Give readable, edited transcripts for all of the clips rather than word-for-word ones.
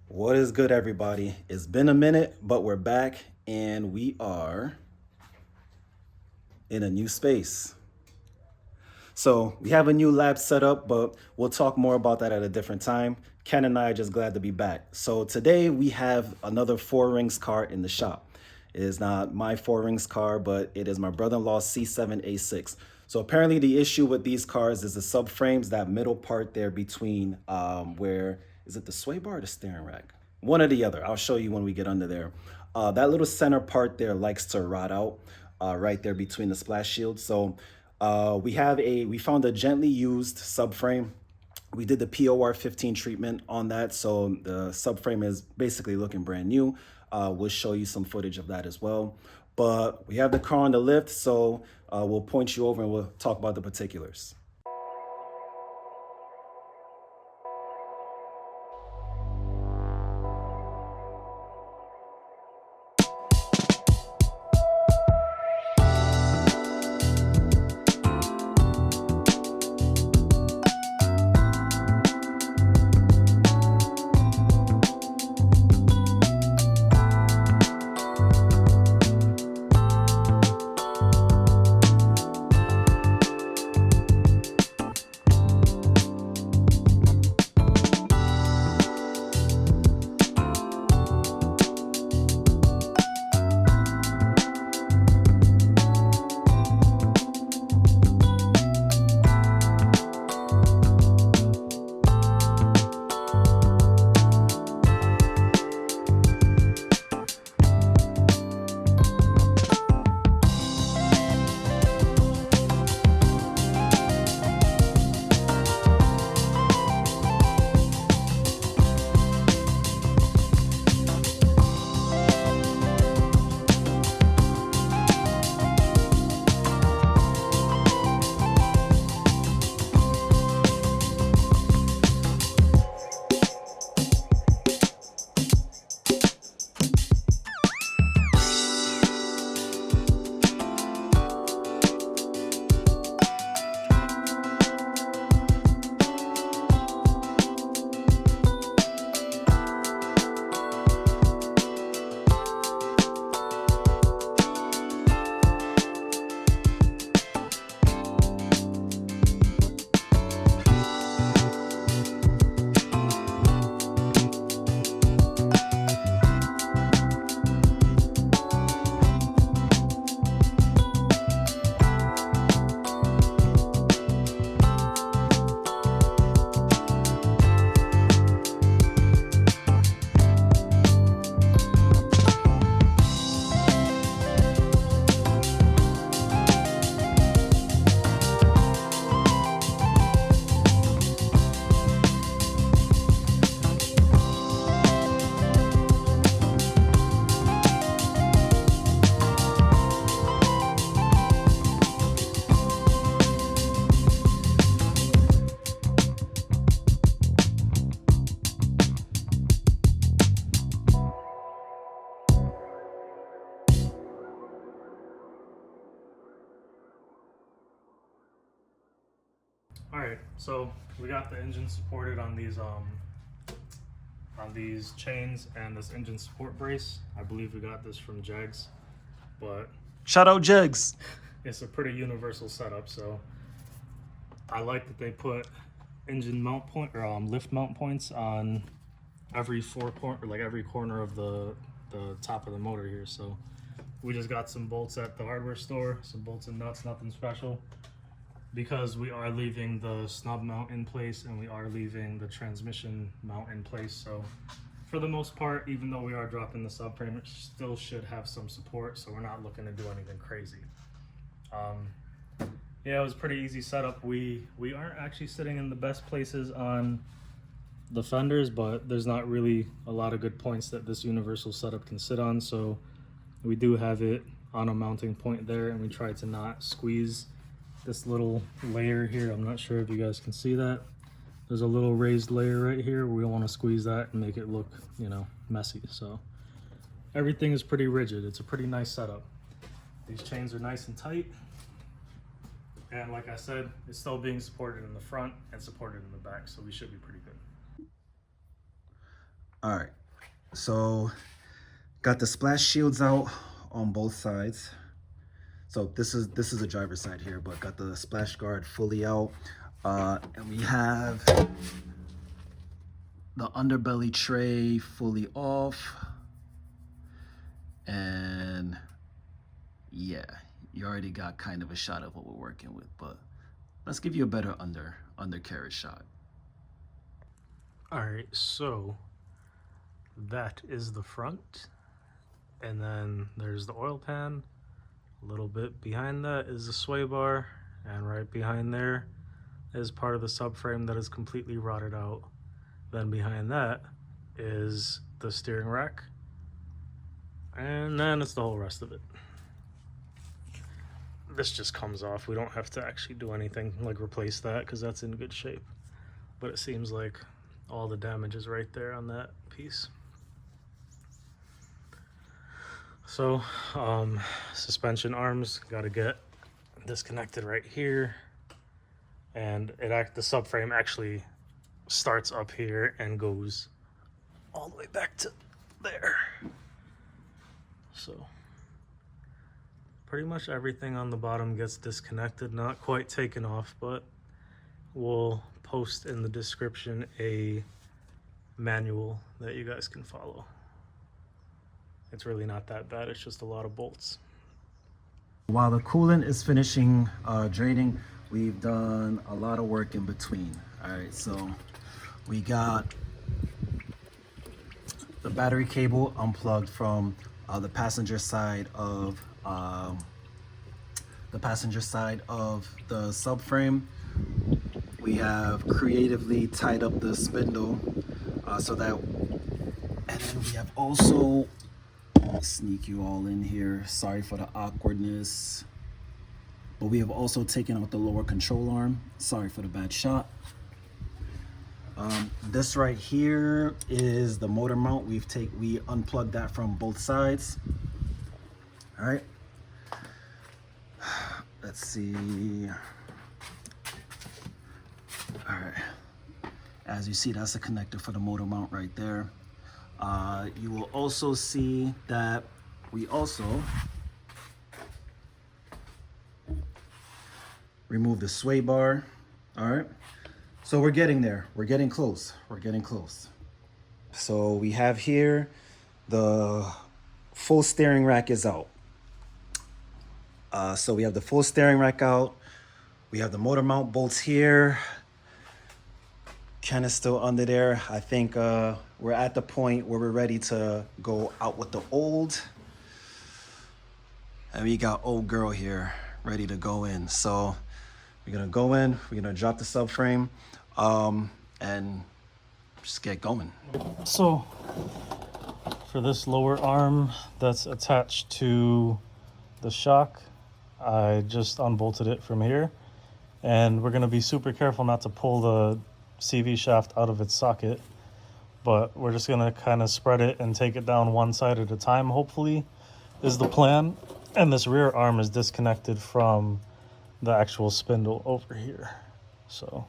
What is good, everybody? It's been a minute, but we're back and we are in a new space. So we have a new lab set up, but we'll talk more about that at a different time. Ken and I are just glad to be back. So today we have another four rings car in the shop. It is not my four rings car, but it is my brother-in-law's C7 A6. So apparently the issue with these cars is the subframes, that middle part there between where, is it the sway bar or the steering rack? One or the other. I'll show you when we get under there. That little center part there likes to rot out right there between the splash shield. So we found a gently used subframe. We did the POR 15 treatment on that, so the subframe is basically looking brand new. We'll show you some footage of that as well. But we have the car on the lift, so we'll point you over and we'll talk about the particulars. Alright, so we got the engine supported on these chains and this engine support brace. I believe we got this from Jegs, but Shout out Jegs. it's a pretty universal setup, so I like that they put engine mount point or lift mount points on every every corner of the top of the motor here. So we just got some bolts at the hardware store, some bolts and nuts, nothing special, because we are leaving the snub mount in place and we are leaving the transmission mount in place. So for the most part, even though we are dropping the subframe, it still should have some support, so we're not looking to do anything crazy. Yeah, it was a pretty easy setup. We aren't actually sitting in the best places on the fenders, but there's not really a lot of good points that this universal setup can sit on, so we do have it on a mounting point there, and we try to not squeeze this little layer here. I'm not sure if you guys can see that. There's a little raised layer right here. We don't want to squeeze that and make it look, you know, messy. So everything is pretty rigid. It's a pretty nice setup. These chains are nice and tight. And like I said, it's still being supported in the front and supported in the back, so we should be pretty good. All right, So got the splash shields out on both sides. So this is the driver's side here, but got the splash guard fully out. And we have the underbelly tray fully off. And yeah, you already got kind of a shot of what we're working with, but let's give you a better undercarriage shot. All right, so that is the front, and then there's the oil pan. A little bit behind that is the sway bar, and right behind there is part of the subframe that is completely rotted out. Then behind that is the steering rack, and then it's the whole rest of it. This just comes off. We don't have to actually do anything like replace that because that's in good shape, but it seems like all the damage is right there on that piece. So suspension arms got to get disconnected right here, and the subframe actually starts up here and goes all the way back to there. So pretty much everything on the bottom gets disconnected, not quite taken off, but we'll post in the description a manual that you guys can follow. It's really not that bad, it's just a lot of bolts. While the coolant is finishing draining, we've done a lot of work in between. All right, so we got the battery cable unplugged from the passenger side of the subframe. We have creatively tied up the spindle so that, and then we have also, sneak you all in here, sorry for the awkwardness, but we have also taken out the lower control arm, sorry for the bad shot. This right here is the motor mount. We unplugged that from both sides. All right, let's see. All right, as you see, that's a connector for the motor mount right there. You will also see that we also remove the sway bar. All right, so we're getting there. We're getting close. We're getting close. So we have here the full steering rack is out. So we have the full steering rack out. We have the motor mount bolts here. Ken is still under there. I think we're at the point where we're ready to go out with the old. And we got old girl here ready to go in. So we're gonna go in, we're gonna drop the subframe, and just get going. So for this lower arm that's attached to the shock, I just unbolted it from here, and we're gonna be super careful not to pull the CV shaft out of its socket, but we're just gonna kind of spread it and take it down one side at a time, hopefully, is the plan. And this rear arm is disconnected from the actual spindle over here. So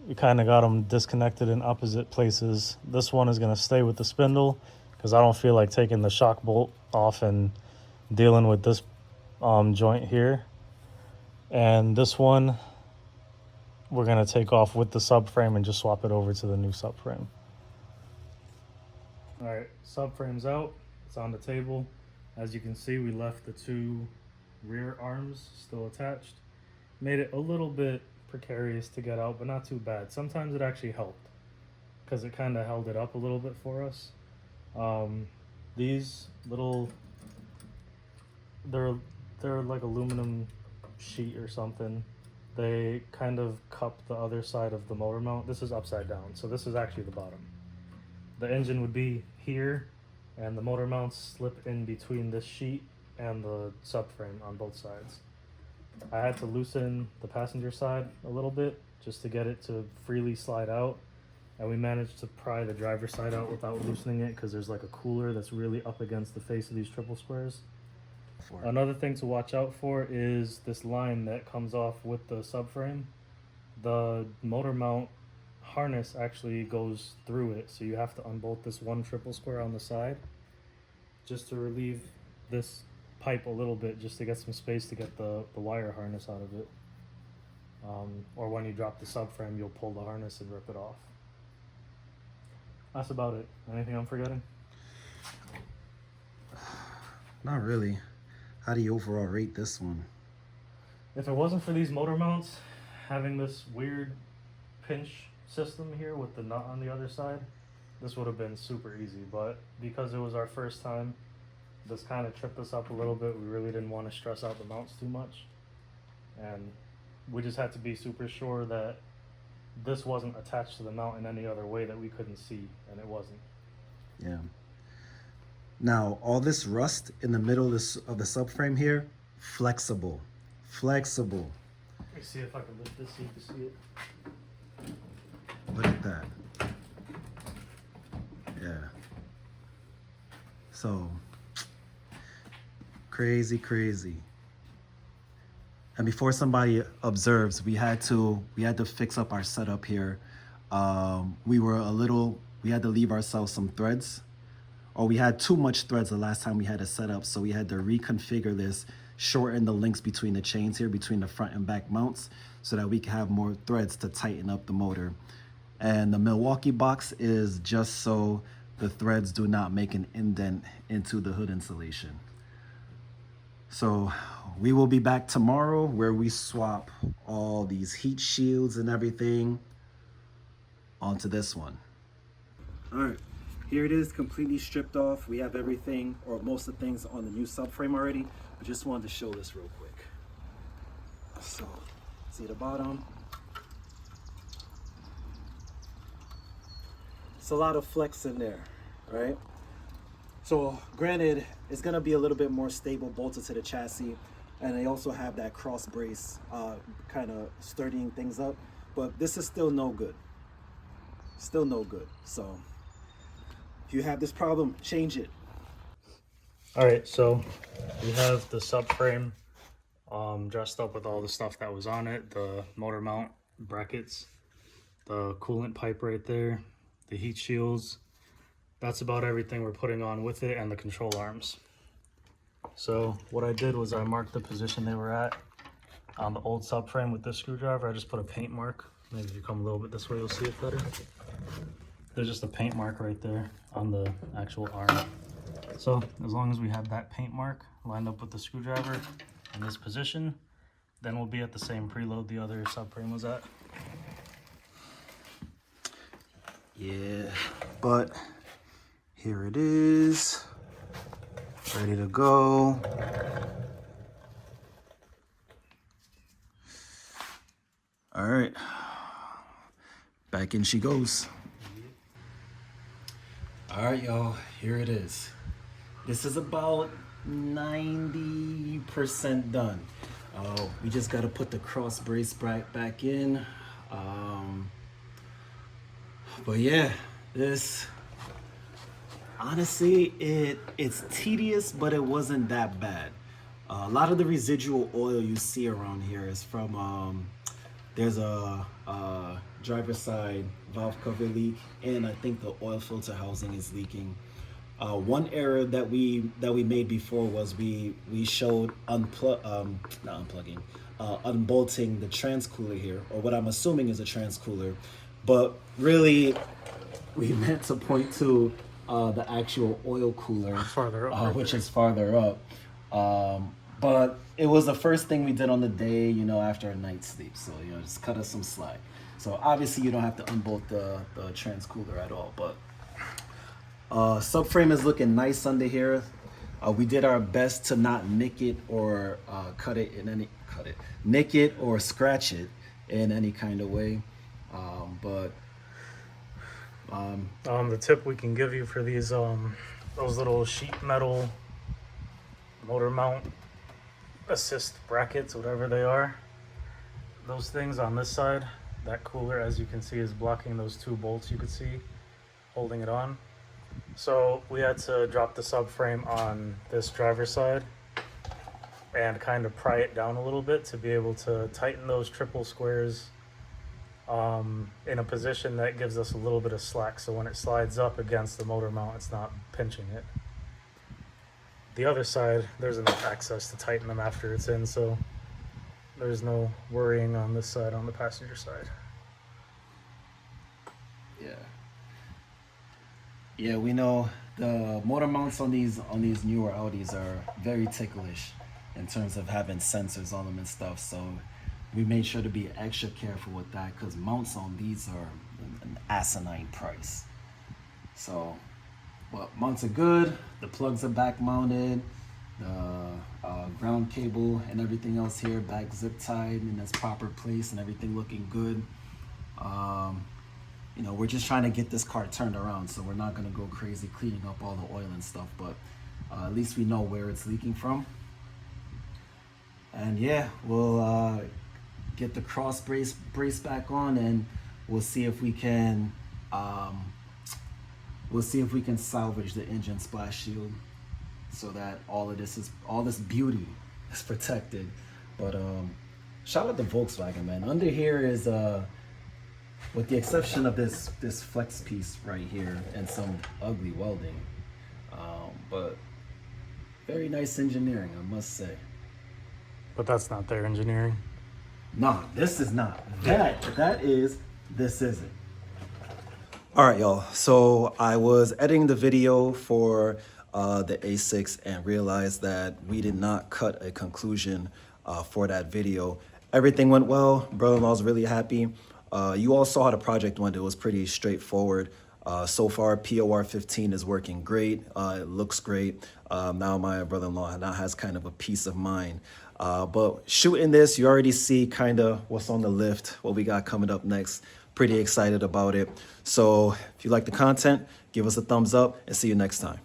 we kind of got them disconnected in opposite places. This one is gonna stay with the spindle because I don't feel like taking the shock bolt off and dealing with this joint here. And this one we're gonna take off with the subframe and just swap it over to the new subframe. All right, subframe's out, it's on the table. As you can see, we left the two rear arms still attached. Made it a little bit precarious to get out, but not too bad. Sometimes it actually helped because it kind of held it up a little bit for us. These little, they're like aluminum sheet or something. They kind of cup the other side of the motor mount. This is upside down, so this is actually the bottom. The engine would be here, and the motor mounts slip in between this sheet and the subframe on both sides. I had to loosen the passenger side a little bit just to get it to freely slide out, and we managed to pry the driver's side out without loosening it because there's like a cooler that's really up against the face of these triple squares. Another thing to watch out for is this line that comes off with the subframe. The motor mount harness actually goes through it, so you have to unbolt this one triple square on the side just to relieve this pipe a little bit, just to get some space to get the wire harness out of it. Or when you drop the subframe, you'll pull the harness and rip it off. That's about it. Anything I'm forgetting? Not really. How do you overall rate this one? If it wasn't for these motor mounts, having this weird pinch system here with the nut on the other side, this would have been super easy. But because it was our first time, this kind of tripped us up a little bit. We really didn't want to stress out the mounts too much. And we just had to be super sure that this wasn't attached to the mount in any other way that we couldn't see, and it wasn't. Yeah. Now, all this rust in the middle of the subframe here, flexible. Flexible. Let me see if I can lift this so you can see it. Look at that. Yeah. So, crazy, crazy. And before somebody observes, we had to fix up our setup here. We had to leave ourselves some threads, or we had too much threads the last time we had it set up. So we had to reconfigure this, shorten the links between the chains here, between the front and back mounts, so that we can have more threads to tighten up the motor. And the Milwaukee box is just so the threads do not make an indent into the hood insulation. So we will be back tomorrow where we swap all these heat shields and everything onto this one. All right, here it is, completely stripped off. We have everything, or most of the things, on the new subframe already. I just wanted to show this real quick. So, see the bottom? It's a lot of flex in there, right? So granted, it's gonna be a little bit more stable bolted to the chassis, and they also have that cross brace kind of sturdying things up, but this is still no good. Still no good. So if you have this problem, change it. All right, so we have the subframe dressed up with all the stuff that was on it, the motor mount brackets, the coolant pipe right there, the heat shields. That's about everything we're putting on with it, and the control arms. So what I did was I marked the position they were at on the old subframe with this screwdriver. I just put a paint mark. Maybe if you come a little bit this way, you'll see it better. There's just a paint mark right there on the actual arm. So as long as we have that paint mark lined up with the screwdriver in this position, then we'll be at the same preload the other subframe was at. Yeah, but here it is, ready to go. All right, back in she goes. All right, y'all, here it is. This is about 90% done. We just got to put the cross brace back in. But yeah, this, honestly, it's tedious, but it wasn't that bad. A lot of the residual oil you see around here is from, there's a driver's side valve cover leak, and I think the oil filter housing is leaking. One error that we made before was we showed unbolting the transcooler here, or what I'm assuming is a transcooler, but really we meant to point to the actual oil cooler, Farther up, which is farther up. But it was the first thing we did on the day, you know, after a night's sleep. So, you know, just cut us some slack. So obviously you don't have to unbolt the transcooler at all, but subframe is looking nice under here. We did our best to not nick it or nick it or scratch it in any kind of way. The tip we can give you for these those little sheet metal motor mount assist brackets, whatever they are, those things on this side, that cooler, as you can see, is blocking those two bolts you could see holding it on. So we had to drop the subframe on this driver's side and kind of pry it down a little bit to be able to tighten those triple squares in a position that gives us a little bit of slack, so when it slides up against the motor mount, it's not pinching it. The other side, there's enough access to tighten them after it's in, so there's no worrying on this side, on the passenger side. Yeah, we know the motor mounts on these newer Audis are very ticklish in terms of having sensors on them and stuff. So we made sure to be extra careful with that because mounts on these are an asinine price. So, but mounts are good. The plugs are back mounted. The ground cable and everything else here back zip tied in its proper place and everything looking good. You know, we're just trying to get this car turned around, so we're not going to go crazy cleaning up all the oil and stuff, but at least we know where it's leaking from. And yeah, we'll get the cross brace back on, and we'll see if we can salvage the engine splash shield so that all this beauty is protected. But shout out to Volkswagen, man. Under here is with the exception of this flex piece right here and some ugly welding, but very nice engineering, I must say. But that's not their engineering. Nah, this is not. That is, this isn't. All right, y'all. So I was editing the video for the A6 and realized that we did not cut a conclusion for that video. Everything went well. Brother-in-law's really happy. You all saw how the project went. It was pretty straightforward. So far, POR 15 is working great. It looks great. Now my brother-in-law now has kind of a peace of mind. But shooting this, you already see kind of what's on the lift, what we got coming up next. Pretty excited about it. So if you like the content, give us a thumbs up and see you next time.